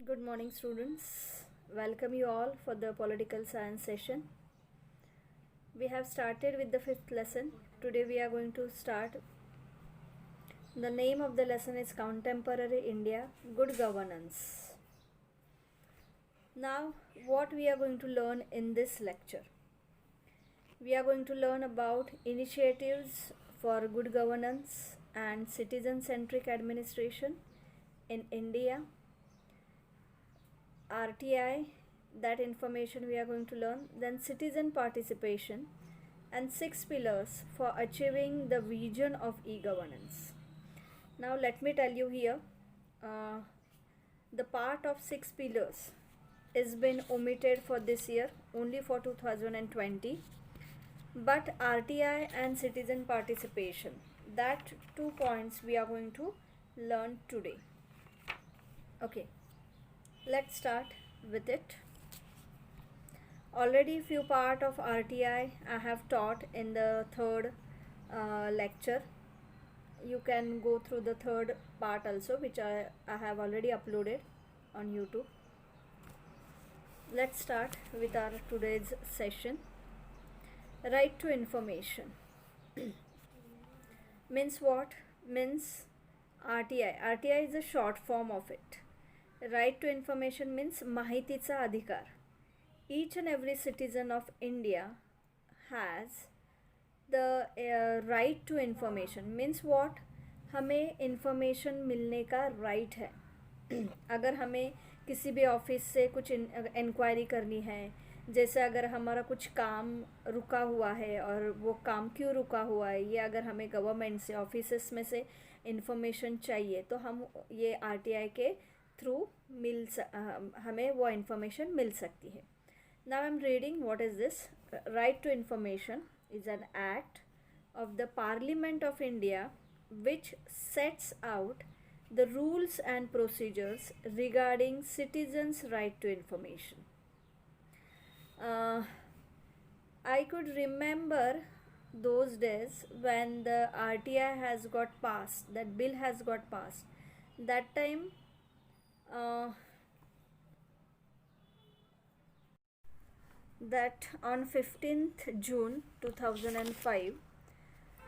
Good morning, students. Welcome you all for the political science session. We have started with the fifth lesson. Today we are going to start. The name of the lesson is Contemporary India, Good Governance. Now, what we are going to learn in this lecture? We are going to learn about initiatives for good governance and citizen-centric administration in India. RTI, that information we are going to learn, then citizen participation, and 6 pillars for achieving the vision of e-governance. Now let me tell you here, the part of 6 pillars is been omitted for this year, only for 2020, but RTI and citizen participation, that 2 points we are going to learn today. Okay. Let's start with it. Already few part of RTI I have taught in the third lecture. You can go through the third part also, which I have already uploaded on YouTube. Let's start with our today's session. Right to information. Means what? Means RTI. RTI is a short form of it. Right to information means माहितीचा अधिकार. Each and every citizen of India has the right to information. Means what? हमें information मिलने का right है. अगर हमें किसी भी ऑफिस से कुछ इंक्वायरी करनी है, जैसे अगर हमारा कुछ काम रुका हुआ है और वो काम क्यों रुका हुआ है, ये अगर हमें गवर्नमेंट से ऑफिसेस में से इंफॉर्मेशन चाहिए तो हम ये आरटीआई के थ्रू हमें वो इंफॉर्मेशन मिल सकती है. Now I am reading what is this. Right to information is an act of the Parliament of India which sets out the rules and procedures regarding citizens' right to information. I could remember those days when the RTI has got passed, that bill has got passed. That time that on 15th June 2005,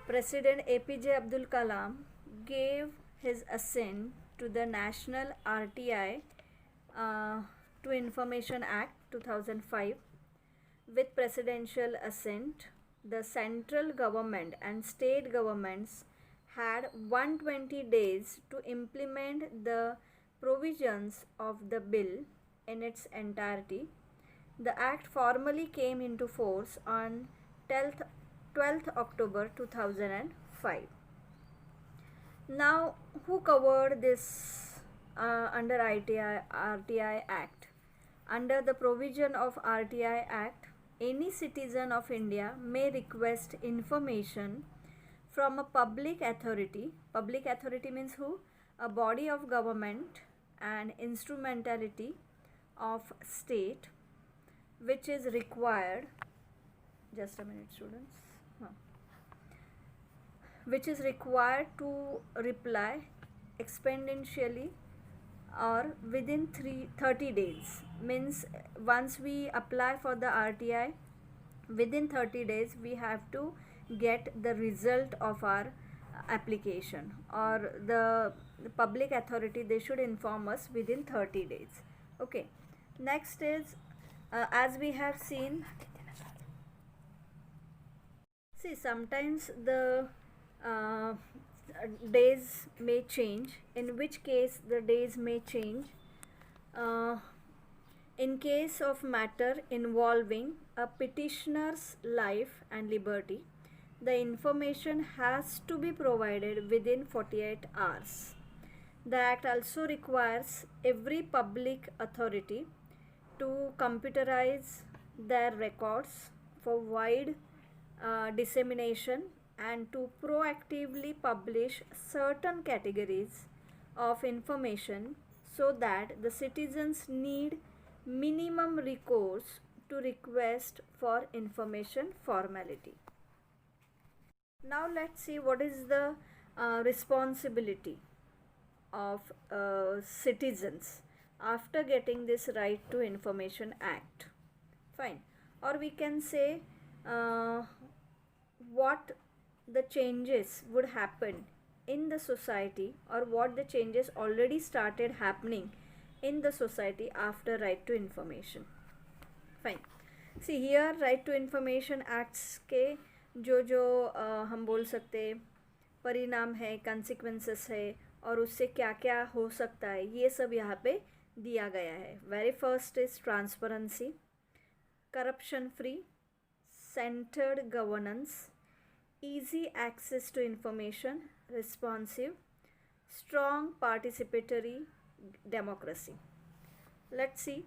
President APJ Abdul Kalam gave his assent to the National RTI to Information Act 2005. With presidential assent, the central government and state governments had 120 days to implement the provisions of the bill in its entirety. The act formally came into force on 12th October 2005. Now, who covered this under RTI Act? Under the provision of RTI Act, any citizen of India may request information from a public authority. Public authority means who? A body of government and instrumentality of state which is required. Just a minute, students. Which is required to reply expeditiously or within 30 days. Means once we apply for the RTI, within 30 days we have to get the result of our application, or the public authority, they should inform us within 30 days. Okay. Next is, as we have seen, see, sometimes the days may change, in which case the days may change. In case of matter involving a petitioner's life and liberty, the information has to be provided within 48 hours. The Act also requires every public authority to computerize their records for wide dissemination and to proactively publish certain categories of information so that the citizens need minimum recourse to request for information formality. Now let's see what is the responsibility of citizens after getting this Right to Information Act. Fine. Or we can say what the changes would happen in the society, or what the changes already started happening in the society after Right to Information. Fine. See here, Right to Information Acts के जो हम बोल सकते परिणाम है, consequences है, और उससे क्या क्या हो सकता है, ये सब यहाँ पे दिया गया है. Very first is transparency, corruption free, centered governance, easy access to information, responsive, strong participatory democracy. Let's see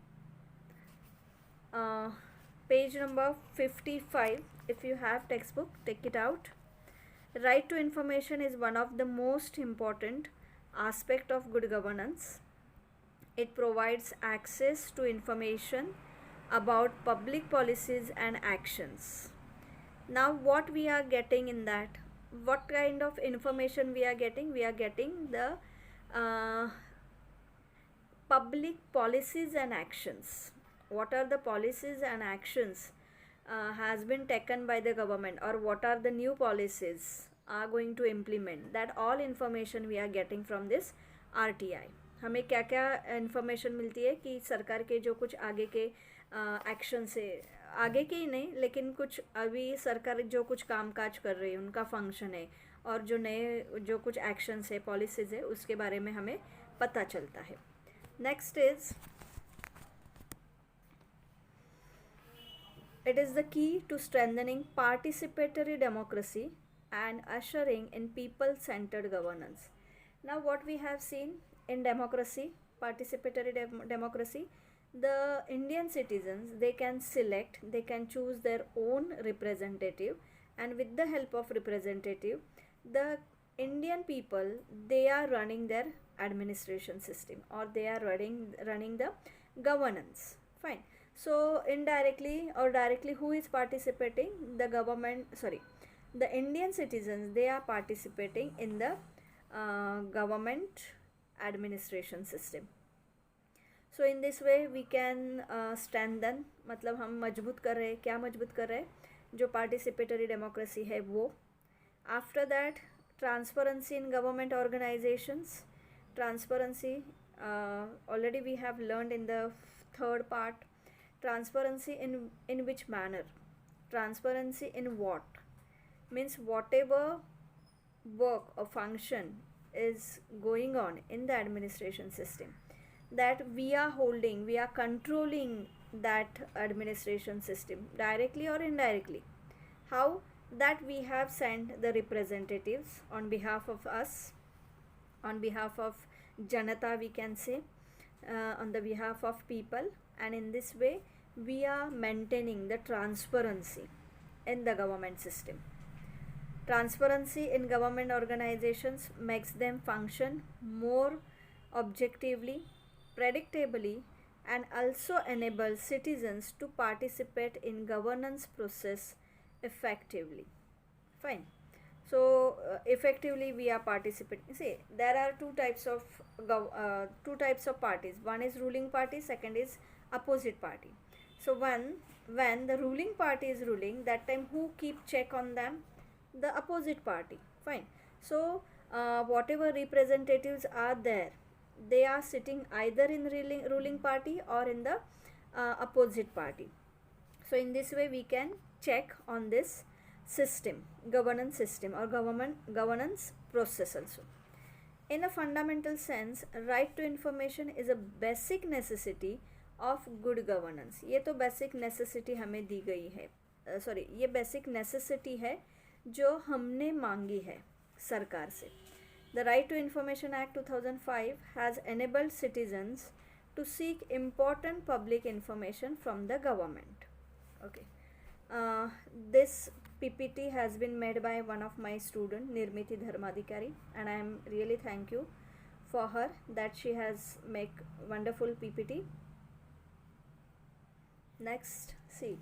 page number 55. If you have textbook, take it out. Right to information is one of the most important aspect of good governance. It provides access to information about public policies and actions. Now what we are getting in that, what kind of information we are getting? We are getting the public policies and actions. What are the policies and actions has been taken by the government, or what are the new policies are going to implement? That all information we are getting from this RTI. हमें क्या क्या information मिलती है कि सरकार के जो कुछ आगे के एक्शन से, आगे के ही नहीं लेकिन कुछ अभी सरकार जो कुछ कामकाज कर रही है उनका फंक्शन है, और जो नए जो कुछ एक्शंस है, पॉलिसीज़ है, उसके बारे में हमें पता चलता है. Next is it is the key to strengthening participatory democracy and ushering in people-centered governance. Now what we have seen in democracy, participatory democracy, the Indian citizens, they can select, they can choose their own representative, and with the help of representative, the Indian people, they are running their administration system, or they are running the governance. Fine. So indirectly or directly, who is participating? The government, sorry, the Indian citizens, they are participating in the government administration system. So in this way we can strengthen, मतलब हम मजबूत कर रहे हैं, क्या मजबूत कर रहे हैं? जो participatory democracy है वो. After that, transparency in government organizations. Transparency already we have learned in the third part. Transparency in which manner? Transparency in what? Means whatever work or function is going on in the administration system, that we are holding, we are controlling that administration system directly or indirectly. How? That we have sent the representatives on behalf of us, on behalf of Janata, we can say, on the behalf of people, and in this way we are maintaining the transparency in the government system. Transparency in government organizations makes them function more objectively, predictably, and also enables citizens to participate in governance process effectively. Fine. So effectively we are participating. See, there are two types of parties. One is ruling party, second is opposite party. So when the ruling party is ruling, that time who keep check on them? The opposite party. Fine. So whatever representatives are there, they are sitting either in ruling party or in the opposite party. So in this way we can check on this system, governance system, or governance process also. In a fundamental sense, right to information is a basic necessity of good governance. ये तो basic necessity हमें दी गई है, ये basic necessity है जो हमने मांगी है सरकार से. The Right to Information Act 2005 has enabled citizens to seek important public information from the government. Okay. This PPT has been made by one of my student, Nirmiti Dharmadikari, and I am really thank you for her that she has make wonderful PPT. Next, see,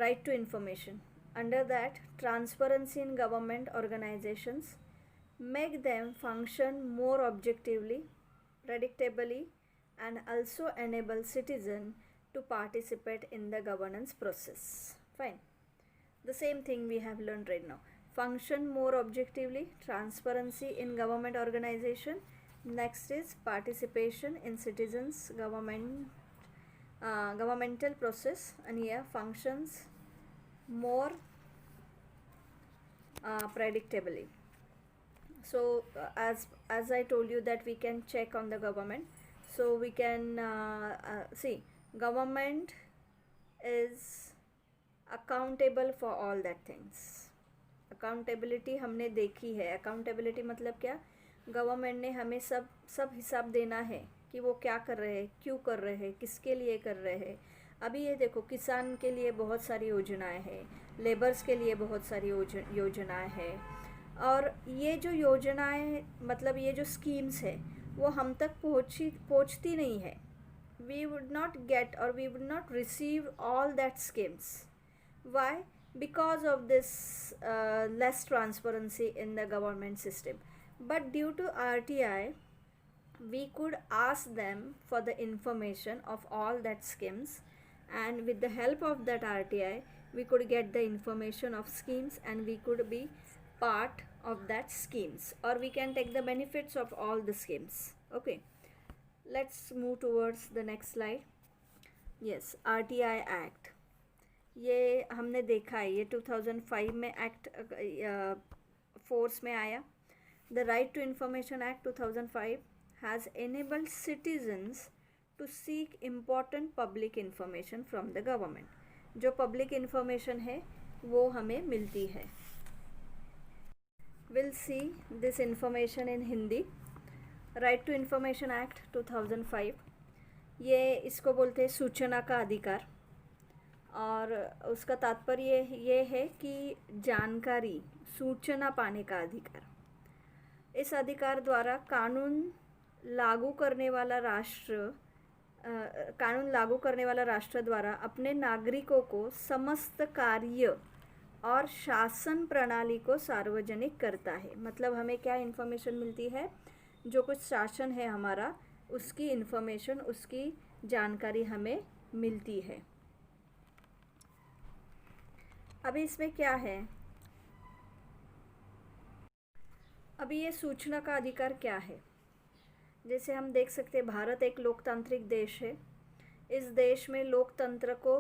right to information. Under that, transparency in government organizations, make them function more objectively, predictably, and also enable citizen to participate in the governance process. Fine. The same thing we have learned right now. Function more objectively, transparency in government organization. Next is participation in citizens governmental process, and here functions more predictably. So as I told you that we can check on the government, so we can see government is accountable for all that things. Accountability हमने देखी है. Accountability मतलब क्या, government ने हमें सब हिसाब देना है कि वो क्या कर रहे हैं, क्यों कर रहे हैं, किसके लिए कर रहे हैं. अभी ये देखो, किसान के लिए बहुत सारी योजनाएं हैं, लेबर्स के लिए बहुत सारी योजनाएं हैं, और ये जो योजनाएं मतलब ये जो स्कीम्स है वो हम तक पहुँचती नहीं है. वी वुड नॉट गेट और we would not receive all that schemes. Why? Because of this less transparency in the government system. But due to RTI, we could ask them for the information of all that schemes, and with the help of that RTI, we could get the information of schemes and we could be part of that schemes, or we can take the benefits of all the schemes. Okay, let's move towards the next slide. Yes, RTI Act. ये हमने देखा है, ये 2005 में act force में आया. The right to information act 2005 has enabled citizens to seek important public information from the government. जो public information है वो हमें मिलती है. We'll see this information in Hindi. Right to information act 2005, ये इसको बोलते हैं सूचना का अधिकार, और उसका तात्पर्य ये है कि जानकारी, सूचना पाने का अधिकार. इस अधिकार द्वारा कानून लागू करने वाला राष्ट्र द्वारा अपने नागरिकों को समस्त कार्य और शासन प्रणाली को सार्वजनिक करता है. मतलब हमें क्या इन्फॉर्मेशन मिलती है, जो कुछ शासन है हमारा, उसकी इन्फॉर्मेशन, उसकी जानकारी हमें मिलती है. अभी इसमें क्या है, अभी ये सूचना का अधिकार क्या है. जैसे हम देख सकते हैं, भारत एक लोकतांत्रिक देश है. इस देश में लोकतंत्र को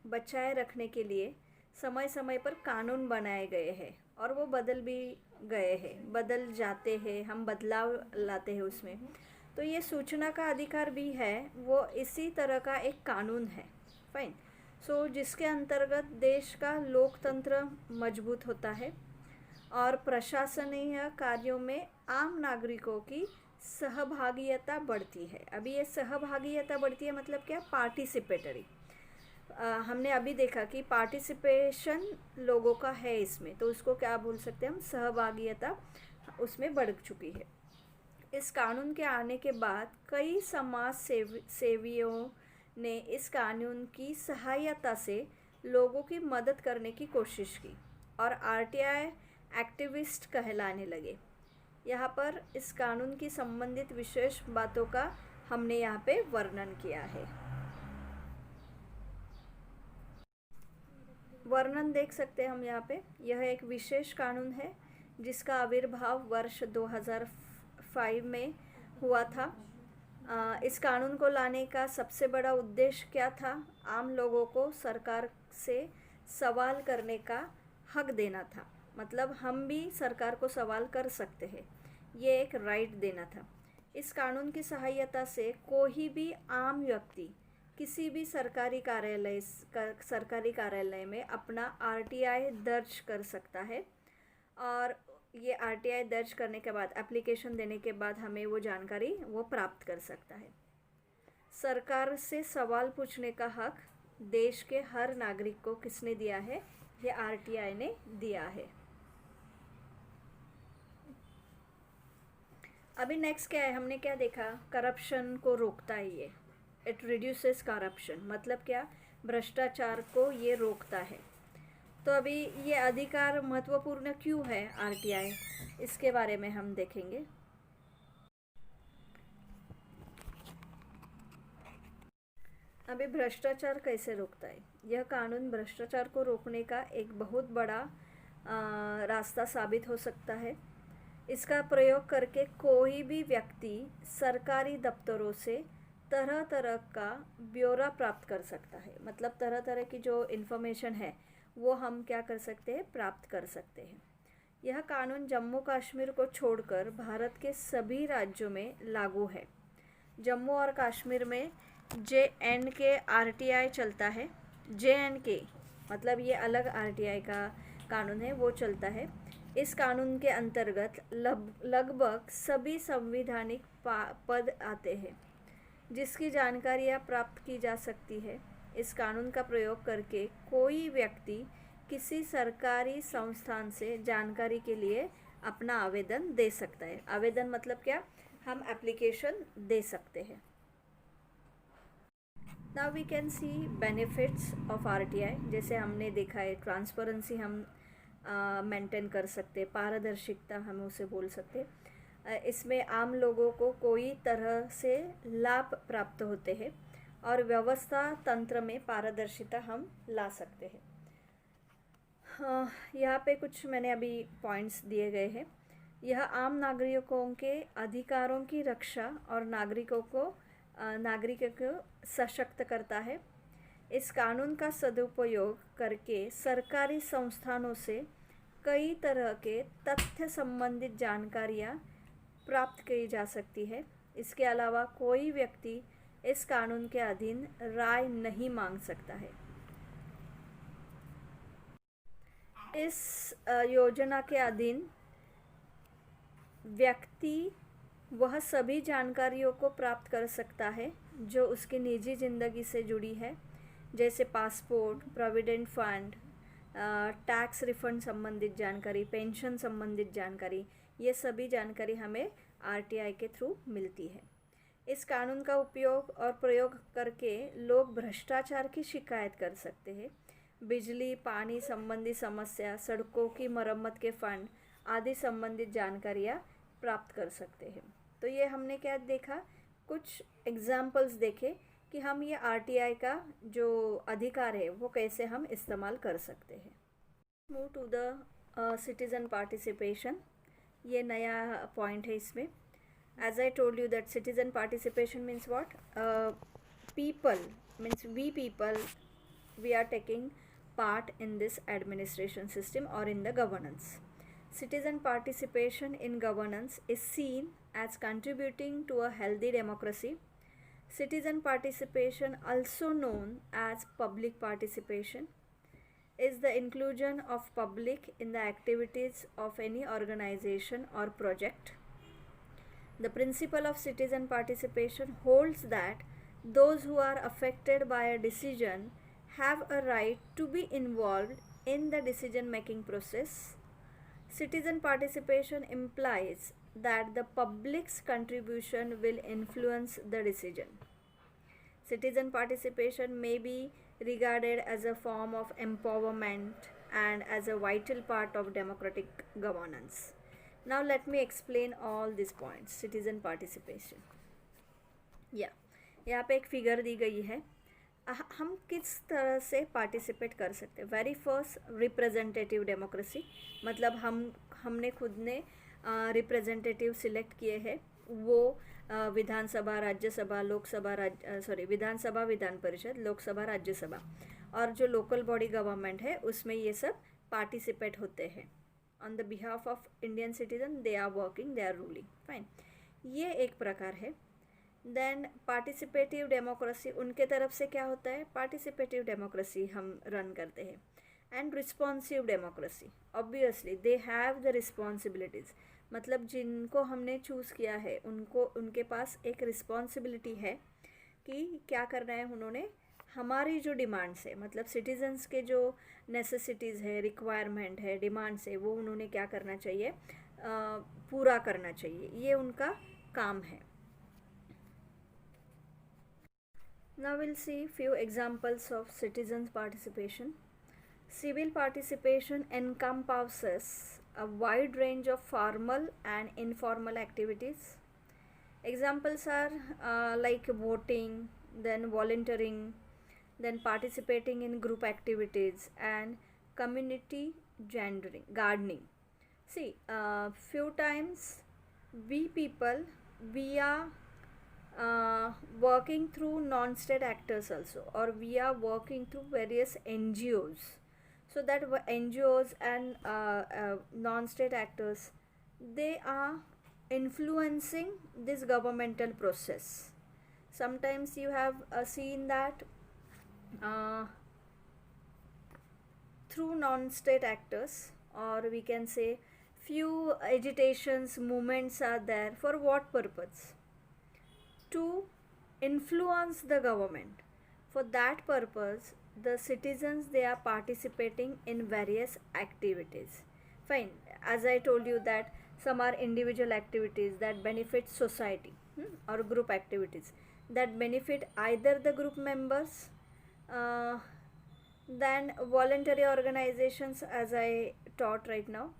बचाए रखने के लिए समय समय पर कानून बनाए गए हैं, और वो बदल भी गए हैं, बदल जाते हैं, हम बदलाव लाते हैं उसमें. तो ये सूचना का अधिकार भी है, वो इसी तरह का एक कानून है. फाइन. सो जिसके अंतर्गत देश का लोकतंत्र मजबूत होता है और प्रशासनीय कार्यों में आम नागरिकों की सहभागिता बढ़ती है. अभी ये सहभागिता बढ़ती है मतलब क्या, पार्टिसिपेटरी. हमने अभी देखा कि पार्टिसिपेशन लोगों का है इसमें, तो उसको क्या बोल सकते हैं हम, सहभागिता उसमें बढ़ चुकी है. इस कानून के आने के बाद कई समाज सेवियों ने इस कानून की सहायता से लोगों की मदद करने की कोशिश की और आरटीआई एक्टिविस्ट कहलाने लगे. यहाँ पर इस कानून की संबंधित विशेष बातों का हमने यहाँ पे वर्णन किया है. वर्णन देख सकते हैं हम यहाँ पे. यह एक विशेष कानून है जिसका आविर्भाव वर्ष 2005 में हुआ था. इस कानून को लाने का सबसे बड़ा उद्देश्य क्या था, आम लोगों को सरकार से सवाल करने का हक देना था. मतलब हम भी सरकार को सवाल कर सकते हैं, ये एक राइट देना था. इस कानून की सहायता से कोई भी आम व्यक्ति किसी भी सरकारी कार्यालय में अपना आरटीआई दर्ज कर सकता है, और ये आरटीआई दर्ज करने के बाद, एप्लीकेशन देने के बाद हमें वो जानकारी वो प्राप्त कर सकता है. सरकार से सवाल पूछने का हक देश के हर नागरिक को किसने दिया है, ये आरटीआई ने दिया है. अभी नेक्स्ट क्या है, हमने क्या देखा, करप्शन को रोकता है ये. इट रिड्यूसेस करप्शन, मतलब क्या, भ्रष्टाचार को ये रोकता है. तो अभी ये अधिकार महत्वपूर्ण क्यों है आरटीआई, इसके बारे में हम देखेंगे. अभी भ्रष्टाचार कैसे रोकता है? यह कानून भ्रष्टाचार को रोकने का एक बहुत बड़ा रास्ता साबित हो सकता है। इसका प्रयोग करके कोई भी व्यक्ति सरकारी दफ्तरों से तरह तरह का ब्यौरा प्राप्त कर सकता है। मतलब तरह तरह की जो इन्फॉर्मेशन है वो हम क्या कर सकते हैं, प्राप्त कर सकते हैं। यह कानून जम्मू कश्मीर को छोड़कर भारत के सभी राज्यों में लागू है। जम्मू और कश्मीर में JNK RTI चलता है। JNK मतलब ये अलग RTI का कानून है, वो चलता है। इस कानून के अंतर्गत लगभग सभी संवैधानिक पद आते हैं जिसकी जानकारियाँ प्राप्त की जा सकती है। इस कानून का प्रयोग करके कोई व्यक्ति किसी सरकारी संस्थान से जानकारी के लिए अपना आवेदन दे सकता है। आवेदन मतलब क्या, हम एप्लीकेशन दे सकते हैं। Now we can see benefits of RTI। जैसे हमने देखा है, ट्रांसपेरेंसी हम मेंटेन कर सकते, पारदर्शिता हम उसे बोल सकते। इसमें आम लोगों को कोई तरह से लाभ प्राप्त होते हैं और व्यवस्था तंत्र में पारदर्शिता हम ला सकते हैं। यहाँ पे कुछ मैंने अभी पॉइंट्स दिए गए हैं। यह आम नागरिकों के अधिकारों की रक्षा और नागरिकों को सशक्त करता है। इस कानून का सदुपयोग करके सरकारी संस्थानों से कई तरह के तथ्य संबंधित जानकारियाँ प्राप्त की जा सकती है। इसके अलावा कोई व्यक्ति इस कानून के अधीन राय नहीं मांग सकता है। इस योजना के अधीन व्यक्ति वह सभी जानकारियों को प्राप्त कर सकता है जो उसकी निजी ज़िंदगी से जुड़ी है, जैसे passport, provident fund, tax refund संबंधित जानकारी, पेंशन संबंधित जानकारी। ये सभी जानकारी हमें RTI के थ्रू मिलती है। इस कानून का उपयोग और प्रयोग करके लोग भ्रष्टाचार की शिकायत कर सकते हैं। बिजली पानी संबंधी समस्या, सड़कों की मरम्मत के फंड आदि संबंधित जानकारियाँ प्राप्त कर सकते हैं। तो ये हमने क्या देखा, कुछ एग्जाम्पल्स देखे कि हम ये RTI का जो अधिकार है वो कैसे हम इस्तेमाल कर सकते हैं। Move to the citizen participation. ये नया पॉइंट है इसमें। As I told you that citizen participation means what, people means we people, we are taking part in this administration system or in the governance. Citizen participation in governance is seen as contributing to a healthy democracy. Citizen participation, also known as public participation, is the inclusion of public in the activities of any organization or project. The principle of citizen participation holds that those who are affected by a decision have a right to be involved in the decision-making process. Citizen participation implies that the public's contribution will influence the decision. Citizen participation may be regarded as a form of empowerment and as a vital part of democratic governance. Now let me explain all these points. Citizen participation. यहाँ पे एक figure दी गई है। हम किस तरह से participate कर सकते हैं। वेरी फर्स्ट, रिप्रेजेंटेटिव डेमोक्रेसी, मतलब हमने खुद ने रिप्रेजेंटेटिव सिलेक्ट किए हैं। वो विधानसभा, राज्यसभा, लोकसभा, विधानसभा, विधान परिषद, लोकसभा, राज्यसभा और जो लोकल बॉडी गवर्नमेंट है उसमें ये सब पार्टिसिपेट होते हैं। On the behalf of Indian citizen they are working, they are ruling, fine. ये एक प्रकार है। देन पार्टिसिपेटिव डेमोक्रेसी, उनके तरफ से क्या होता है, पार्टिसिपेटिव डेमोक्रेसी हम रन करते हैं। And responsive democracy, obviously they have the responsibilities, मतलब जिनको हमने चूज़ किया है उनके पास एक रिस्पॉन्सिबिलिटी है कि क्या करना है उन्होंने, हमारी जो डिमांड्स है, मतलब सिटीजन्स के जो नेसेसिटीज़ है, रिक्वायरमेंट है, डिमांड्स है, वो उन्होंने क्या करना चाहिए, पूरा करना चाहिए। ये उनका काम है। Now we'll see few examples of citizens participation. Civil participation encompasses a wide range of formal and informal activities. Examples are like voting, then volunteering, then participating in group activities, and community gardening. See, few times we people, we are working through non-state actors also, or we are working through various NGOs. So that NGOs and non-state actors, they are influencing this governmental process. Sometimes you have seen that uh, through non-state actors, or we can say few agitations movements are there. For what purpose? To influence the government. For that purpose, the citizens, they are participating in various activities. Fine, as I told you that some are individual activities that benefit society, or group activities that benefit either the group members, uh, then voluntary organizations, as I taught right now.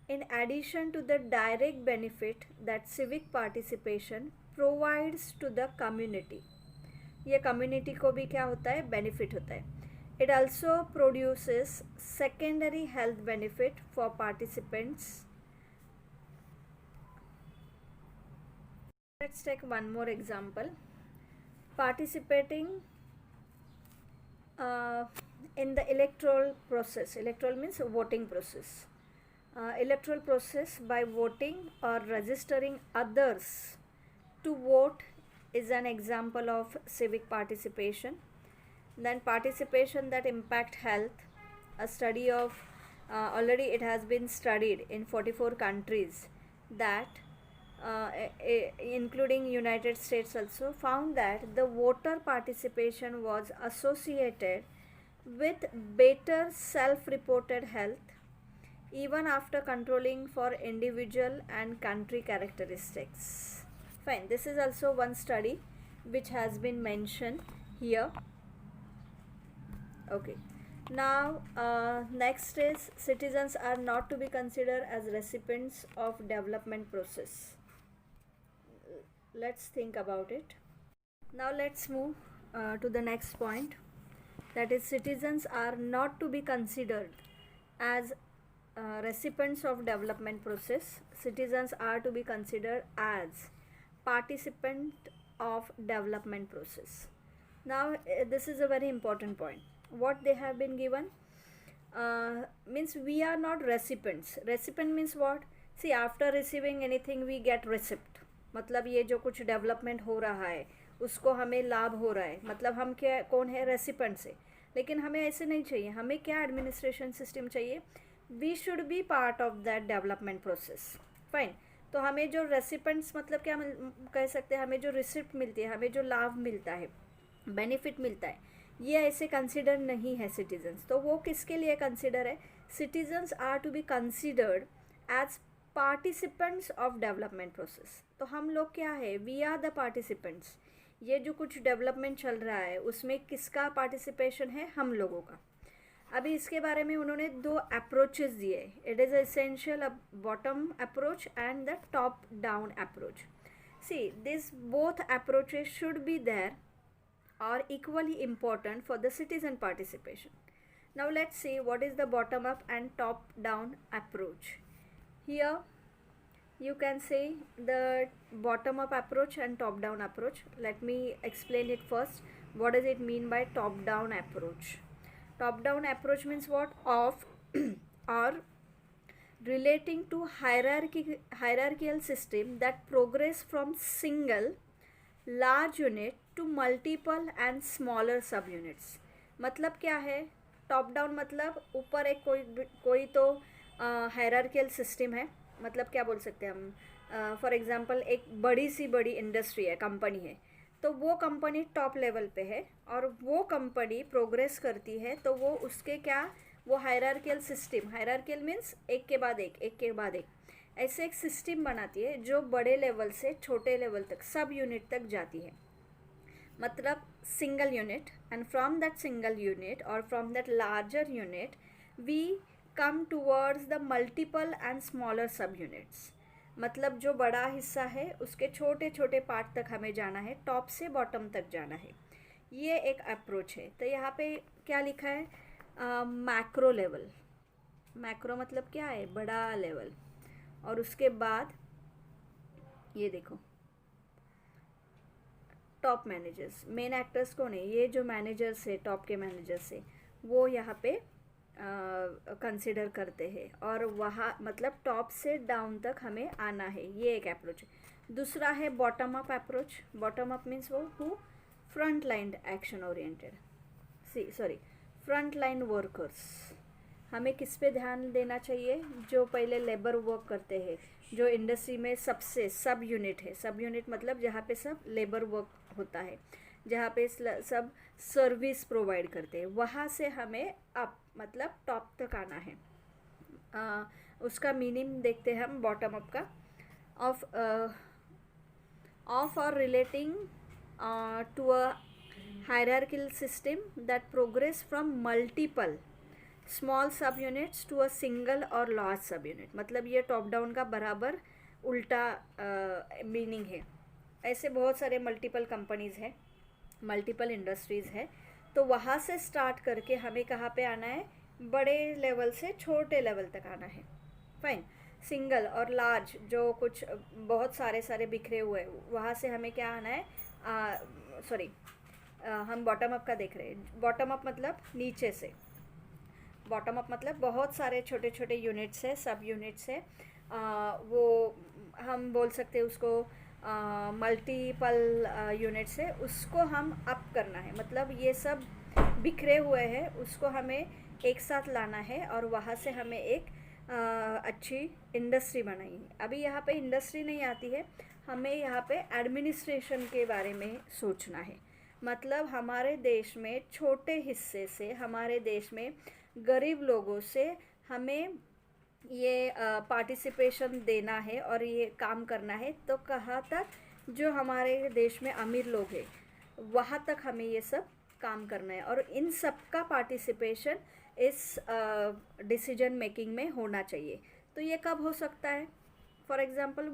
In addition to the direct benefit that civic participation provides to the community, ये community को भी क्या होता है, benefit होता है. It also produces secondary health benefit for participants. Let's take one more example. Participating in the electoral process. Electoral means voting process. Electoral process by voting or registering others to vote is an example of civic participation. Then participation that impact health. A study of already it has been studied in 44 countries that including United States also, found that the voter participation was associated with better self-reported health even after controlling for individual and country characteristics. Fine, this is also one study which has been mentioned here. Okay, now next is citizens are not to be considered as recipients of development process. Let's think about it. Now let's move to the next point, that is citizens are not to be considered as recipients of development process. Citizens are to be considered as participant of development process. Now this is a very important point. What they have been given means we are not recipients. Recipient means what? See, after receiving anything we get receipt. मतलब ये जो कुछ development हो रहा है उसको हमें लाभ हो रहा है, मतलब हम क्या कौन है, रेसिपेंट से. लेकिन हमें ऐसे नहीं चाहिए. हमें क्या एडमिनिस्ट्रेशन सिस्टम चाहिए? We should be part of that development process. Fine. तो हमें जो रेसिपेंट्स मतलब क्या कह सकते हैं, हमें जो रिसिप्ट मिलती है, हमें जो लाभ मिलता है, बेनिफिट मिलता है, ये ऐसे कंसिडर नहीं है सिटीजन्स. तो वो किसके लिए कंसिडर है? Citizens are to be considered as participants of development process. तो हम लोग क्या है? We are the participants. ये जो कुछ डेवलपमेंट चल रहा है उसमें किसका पार्टिसिपेशन है? हम लोगों का. अभी इसके बारे में उन्होंने दो अप्रोचेस दिए. It is essential bottom approach and the top down approach. See, this both approaches should be there or equally important for the citizen participation. Now let's see what is the bottom up and top down approach. Here you can say the bottom up approach and top down approach. Let me explain it first. What does it mean by top down approach? Top down approach means what? Of or relating to hierarchical system that progress from single large unit to multiple and smaller सब units. मतलब क्या है? Top down मतलब ऊपर एक कोई तो hierarchical system है. मतलब क्या बोल सकते हैं हम? फॉर एग्जांपल एक बड़ी इंडस्ट्री है, कंपनी है, तो वो कंपनी टॉप लेवल पे है और वो कंपनी प्रोग्रेस करती है, तो वो उसके क्या, वो हायरार्कियल सिस्टम, हायरार्कियल मीन्स एक के बाद एक, ऐसे एक सिस्टम बनाती है जो बड़े लेवल से छोटे लेवल तक सब यूनिट तक जाती है. मतलब single unit, and from that single unit और from that larger unit we come towards the multiple and smaller sub units. मतलब जो बड़ा हिस्सा है उसके छोटे छोटे पार्ट तक हमें जाना है, टॉप से बॉटम तक जाना है। ये एक अप्रोच है। तो यहाँ पे क्या लिखा है, मैक्रो लेवल। मैक्रो मतलब क्या है, बड़ा लेवल। और उसके बाद ये देखो टॉप मैनेजर्स, मेन एक्टर्स कौन है, ये जो मैनेजर्स है, टॉप के मैनेजर्स है, वो यहाँ पे कंसिडर करते हैं। और वहाँ मतलब टॉप से डाउन तक हमें आना है, ये एक अप्रोच है। दूसरा है bottom up approach. Bottom up means वो who front line action oriented, sorry front line workers. हमें किस पे ध्यान देना चाहिए, जो पहले लेबर वर्क करते हैं, जो इंडस्ट्री में सबसे सब यूनिट है। सब यूनिट मतलब जहाँ पे सब लेबर वर्क होता है, जहाँ पे सब सर्विस प्रोवाइड करते हैं, वहाँ से हमें अप मतलब टॉप तक आना है। उसका मीनिंग देखते हैं हम बॉटम अप का। Of or relating to a hierarchical system that progress from multiple small subunits to a single or large subunit. मतलब ये टॉप डाउन का बराबर उल्टा मीनिंग है। ऐसे बहुत सारे मल्टीपल कंपनीज़ हैं, मल्टीपल इंडस्ट्रीज़ है, तो वहाँ से स्टार्ट करके हमें कहाँ पे आना है, बड़े लेवल से छोटे लेवल तक आना है। फाइन। सिंगल और लार्ज जो कुछ बहुत सारे बिखरे हुए, वहाँ से हमें क्या आना है, सॉरी हम बॉटम अप का देख रहे हैं। बॉटम अप मतलब नीचे से, बॉटम अप मतलब बहुत सारे छोटे छोटे यूनिट्स है, सब यूनिट्स है, वो हम बोल सकते हैं उसको मल्टीपल यूनिट्स है, उसको हम अप करना है। मतलब ये सब बिखरे हुए हैं, उसको हमें एक साथ लाना है और वहाँ से हमें एक अच्छी इंडस्ट्री बनाई है। अभी यहाँ पे इंडस्ट्री नहीं आती है, हमें यहाँ पे एडमिनिस्ट्रेशन के बारे में सोचना है। मतलब हमारे देश में छोटे हिस्से से, हमारे देश में गरीब लोगों से हमें ये पार्टिसिपेशन देना है और ये काम करना है। तो कहाँ तक, जो हमारे देश में अमीर लोग हैं वहाँ तक हमें ये सब काम करना है, और इन सब का पार्टिसिपेशन इस डिसीजन मेकिंग में होना चाहिए। तो ये कब हो सकता है, फॉर एग्ज़ाम्पल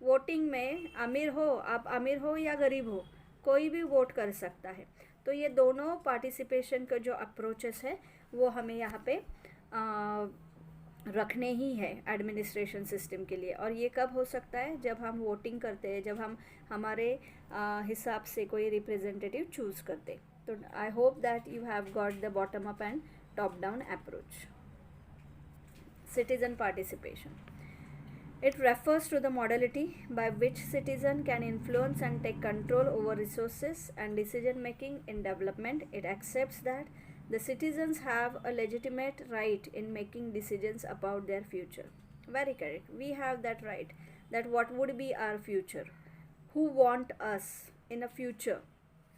वोटिंग में अमीर हो, आप अमीर हो या गरीब हो, कोई भी वोट कर सकता है। तो ये दोनों पार्टिसिपेशन के जो अप्रोचेस है वो हमें यहाँ पे रखने ही है एडमिनिस्ट्रेशन सिस्टम के लिए। और ये कब हो सकता है, जब हम वोटिंग करते हैं, जब हम हमारे हिसाब से कोई रिप्रेजेंटेटिव चूज़ करते। तो I hope that you have got the bottom up and top down approach. Citizen participation. It refers to the modality by which citizen can influence and take control over resources and decision making in development. It accepts that the citizens have a legitimate right in making decisions about their future. Very correct. We have that right, that what would be our future, who want us in a future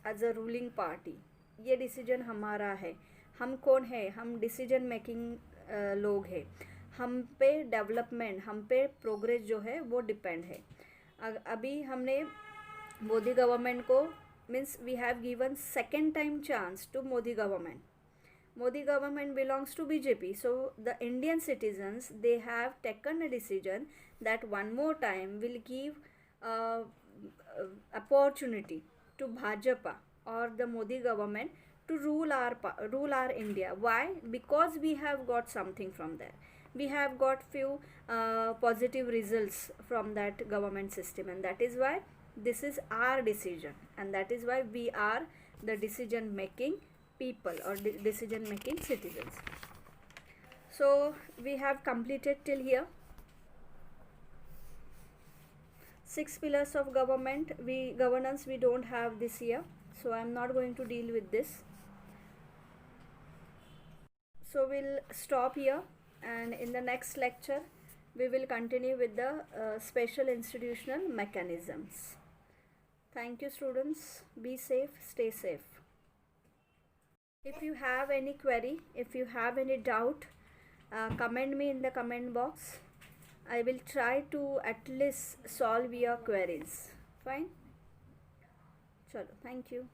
as a ruling party. ये decision हमारा है, हम कौन है, हम decision making लोग हैं, हम पे डेवलपमेंट, हम पे प्रोग्रेस जो है वो डिपेंड है। अभी हमने मोदी गवर्नमेंट को, means we have given second time chance to Modi government. Modi government belongs to BJP. So the Indian citizens, they have taken a decision that one more time will give opportunity to Bhajapa or the Modi government to rule our India. Why? Because we have got something from there. We have got few positive results from that government system, and that is why this is our decision, and that is why we are the decision making people or decision making citizens. So we have completed till here 6 pillars of governance we don't have this year, so I am not going to deal with this. So we'll stop here, and in the next lecture we will continue with the special institutional mechanisms. Thank you students. Be safe, stay safe. If you have any query, if you have any doubt, comment me in the comment box. I will try to at least solve your queries. Fine? Chalo, thank you.